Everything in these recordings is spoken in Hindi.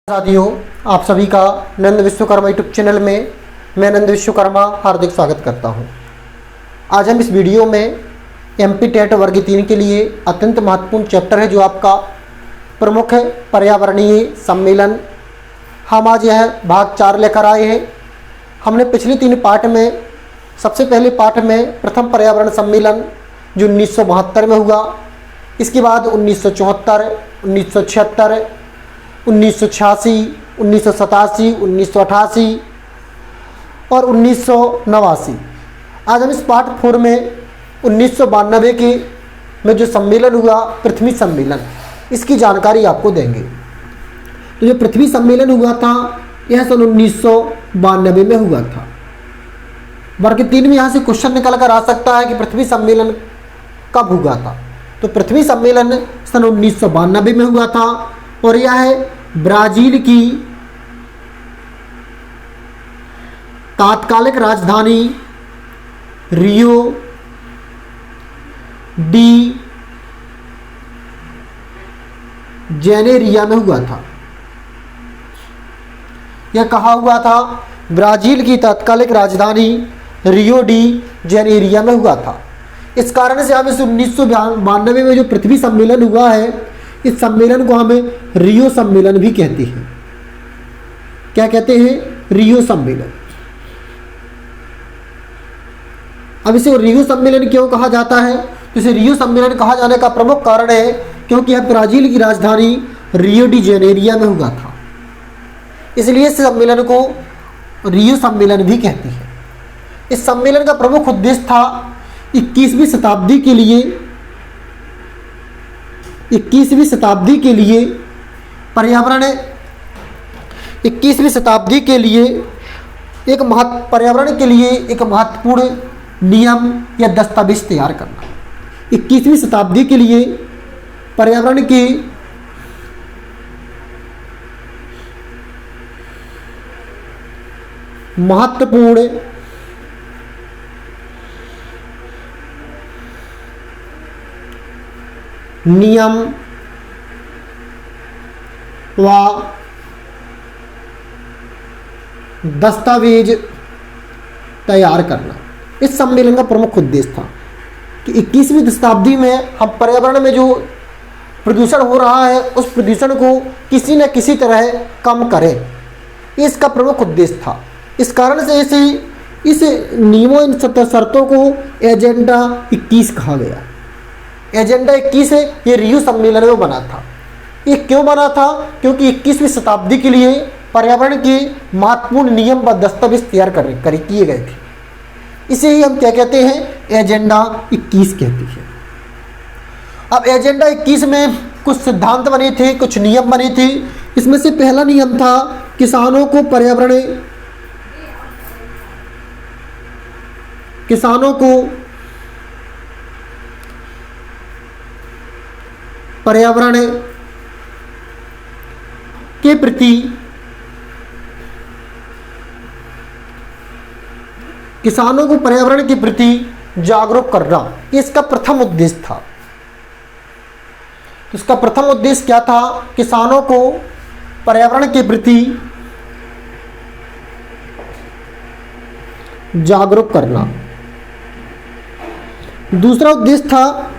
साथियों, आप सभी का नंद विश्वकर्मा यूट्यूब चैनल में मैं नंद विश्वकर्मा हार्दिक स्वागत करता हूं। आज हम इस वीडियो में एमपी टेट वर्ग 3 के लिए अत्यंत महत्वपूर्ण चैप्टर है जो आपका प्रमुख पर्यावरणीय सम्मेलन। हम आज यह भाग 4 लेकर आए हैं। हमने पिछले 3 पार्ट में सबसे पहले पार्ट में प्रथम पर्यावरण सम्मेलन जो 1972 में हुआ, इसके बाद 1974, 1976, 1986, 1987, 1988 और 1989। आज हम इस पार्ट 4 में 1992 के में जो सम्मेलन हुआ पृथ्वी सम्मेलन, इसकी जानकारी आपको देंगे। तो जो पृथ्वी सम्मेलन हुआ था यह सन 1992 में हुआ था। वर्ग 3 में यहाँ से क्वेश्चन निकल कर आ सकता है कि पृथ्वी सम्मेलन कब हुआ था। तो पृथ्वी सम्मेलन सन 1992 में हुआ था और यह है ब्राज़ील की तात्कालिक राजधानी रियो डी जेनेरिया में हुआ था। यह कहाँ हुआ था? ब्राज़ील की तात्कालिक राजधानी रियो डी जेनेरिया में हुआ था। इस कारण से हम इस 1992 में जो पृथ्वी सम्मेलन हुआ है, इस सम्मेलन को हमें रियो सम्मेलन भी कहते हैं। क्या कहते हैं? रियो सम्मेलन। अब इसे रियो सम्मेलन क्यों कहा जाता है? तो इसे रियो सम्मेलन कहा जाने का प्रमुख कारण है क्योंकि यह ब्राज़ील की राजधानी रियो डी जेनेरिया में हुआ था, इसलिए इस सम्मेलन को रियो सम्मेलन भी कहते हैं। इस सम्मेलन का प्रमुख उद्देश्य था 21वीं शताब्दी के लिए पर्यावरण 21वीं शताब्दी के लिए पर्यावरण के लिए एक महत्वपूर्ण नियम या दस्तावेज तैयार करना। 21वीं शताब्दी के लिए पर्यावरण की महत्वपूर्ण नियम व दस्तावेज तैयार करना इस सम्मेलन का प्रमुख उद्देश्य था कि 21वीं शताब्दी में हम पर्यावरण में जो प्रदूषण हो रहा है उस प्रदूषण को किसी न किसी तरह कम करें, इसका प्रमुख उद्देश्य था। इस कारण से इस नियमों इन शर्तों को एजेंडा 21 कहा गया। एजेंडा 21 है, ये रियो सम्मेलन में बना था। ये क्यों बना था? क्योंकि 21वीं शताब्दी के लिए पर्यावरण के महत्वपूर्ण नियम व दस्तावेज तैयार किए गए थे। इसे ही हम क्या कहते हैं? एजेंडा 21 कहते हैं। अब एजेंडा 21 में कुछ सिद्धांत बने थे, कुछ नियम बने थे। इसमें से पहला नियम था किसानों को पर्यावरण के प्रति जागरूक करना, ये इसका प्रथम उद्देश्य था। तो इसका प्रथम उद्देश्य क्या था? किसानों को पर्यावरण के प्रति जागरूक करना। दूसरा उद्देश्य था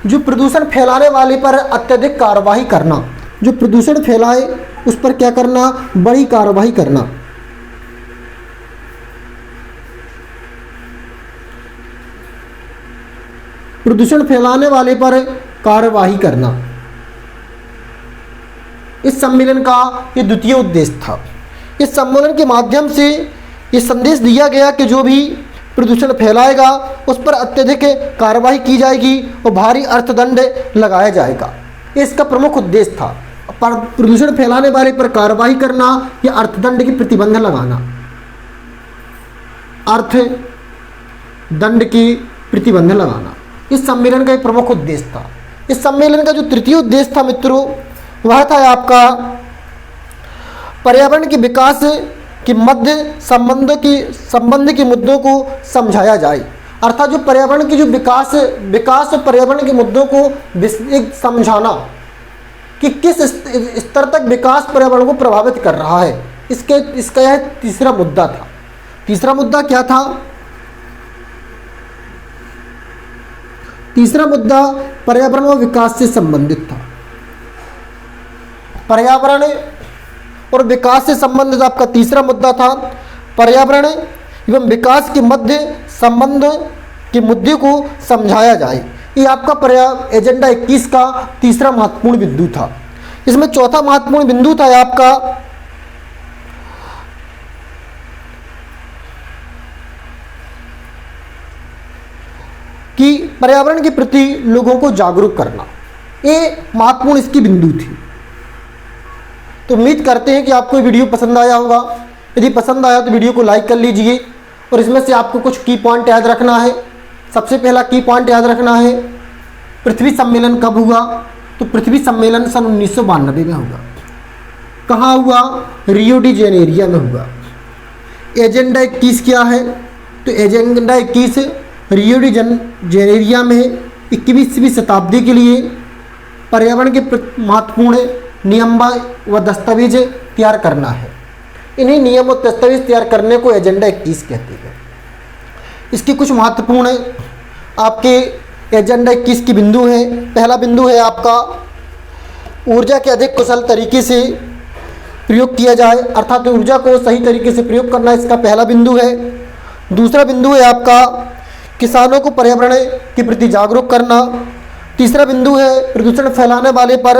जो प्रदूषण फैलाने वाले पर अत्यधिक कार्रवाई करना। जो प्रदूषण फैलाए उस पर क्या करना? बड़ी कार्रवाई करना। प्रदूषण फैलाने वाले पर कार्रवाई करना इस सम्मेलन का ये द्वितीय उद्देश्य था। इस सम्मेलन के माध्यम से ये संदेश दिया गया कि जो भी प्रदूषण फैलाएगा उस पर अत्यधिक कार्रवाई की जाएगी और भारी अर्थदंड लगाया जाएगा। इसका प्रमुख उद्देश्य था। पर प्रदूषण फैलाने वाले पर कार्रवाई करना या अर्थदंड की प्रतिबंध लगाना, अर्थदंड की प्रतिबंध लगाना इस सम्मेलन का एक प्रमुख उद्देश्य था। इस सम्मेलन का जो तृतीय उद्देश्य था मित्रों, वह था आपका पर्यावरण के विकास के मध्य संबंध के मुद्दों को समझाया जाए। अर्थात जो पर्यावरण की जो विकास और पर्यावरण के मुद्दों को समझाना कि किस स्तर तक विकास पर्यावरण को प्रभावित कर रहा है। इसका यह तीसरा मुद्दा था। तीसरा मुद्दा क्या था? तीसरा मुद्दा पर्यावरण व विकास से संबंधित था। पर्यावरण और विकास से संबंधित आपका तीसरा मुद्दा था। पर्यावरण एवं विकास के मध्य संबंध के मुद्दे को समझाया जाए। ये आपका एजेंडा 21 का तीसरा महत्वपूर्ण बिंदु था। इसमें चौथा महत्वपूर्ण बिंदु था आपका कि पर्यावरण के प्रति लोगों को जागरूक करना। ये महत्वपूर्ण इसकी बिंदु थी। तो उम्मीद करते हैं कि आपको वीडियो पसंद आया होगा। यदि पसंद आया तो वीडियो को लाइक कर लीजिए और इसमें से आपको कुछ की पॉइंट याद रखना है। सबसे पहला की पॉइंट याद रखना है, पृथ्वी सम्मेलन कब हुआ? तो पृथ्वी सम्मेलन सन 1992 में होगा। कहाँ हुआ? रियो डी जेनेरिया में हुआ। एजेंडा 21 क्या है? तो एजेंडा 21 रियो डी जेनेरिया में 21वीं शताब्दी के लिए पर्यावरण के महत्वपूर्ण नियम व दस्तावेज तैयार करना है। इन्हीं नियम और दस्तावेज तैयार करने को एजेंडा 21 कहते हैं। इसके कुछ महत्वपूर्ण आपके एजेंडा 21 की बिंदु है। पहला बिंदु है आपका ऊर्जा के अधिक कुशल तरीके से प्रयोग किया जाए, अर्थात ऊर्जा को सही तरीके से प्रयोग करना इसका पहला बिंदु है। दूसरा बिंदु है आपका किसानों को पर्यावरण के प्रति जागरूक करना। तीसरा बिंदु है प्रदूषण फैलाने वाले पर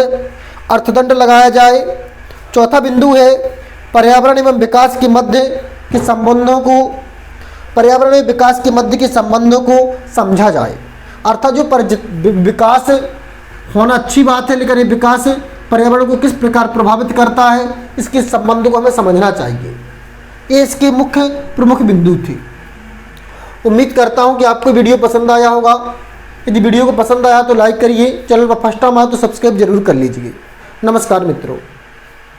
अर्थदंड लगाया जाए। चौथा बिंदु है पर्यावरण एवं विकास के मध्य के संबंधों को समझा जाए। अर्थात जो विकास होना अच्छी बात है, लेकिन ये विकास पर्यावरण को किस प्रकार प्रभावित करता है, इसके संबंध को हमें समझना चाहिए। ये इसके मुख्य प्रमुख बिंदु थे। उम्मीद करता हूँ कि आपको वीडियो पसंद आया होगा। यदि वीडियो को पसंद आया तो लाइक करिए, चैनल पर फर्स्ट टाइम आया तो सब्सक्राइब जरूर कर लीजिए। नमस्कार मित्रों।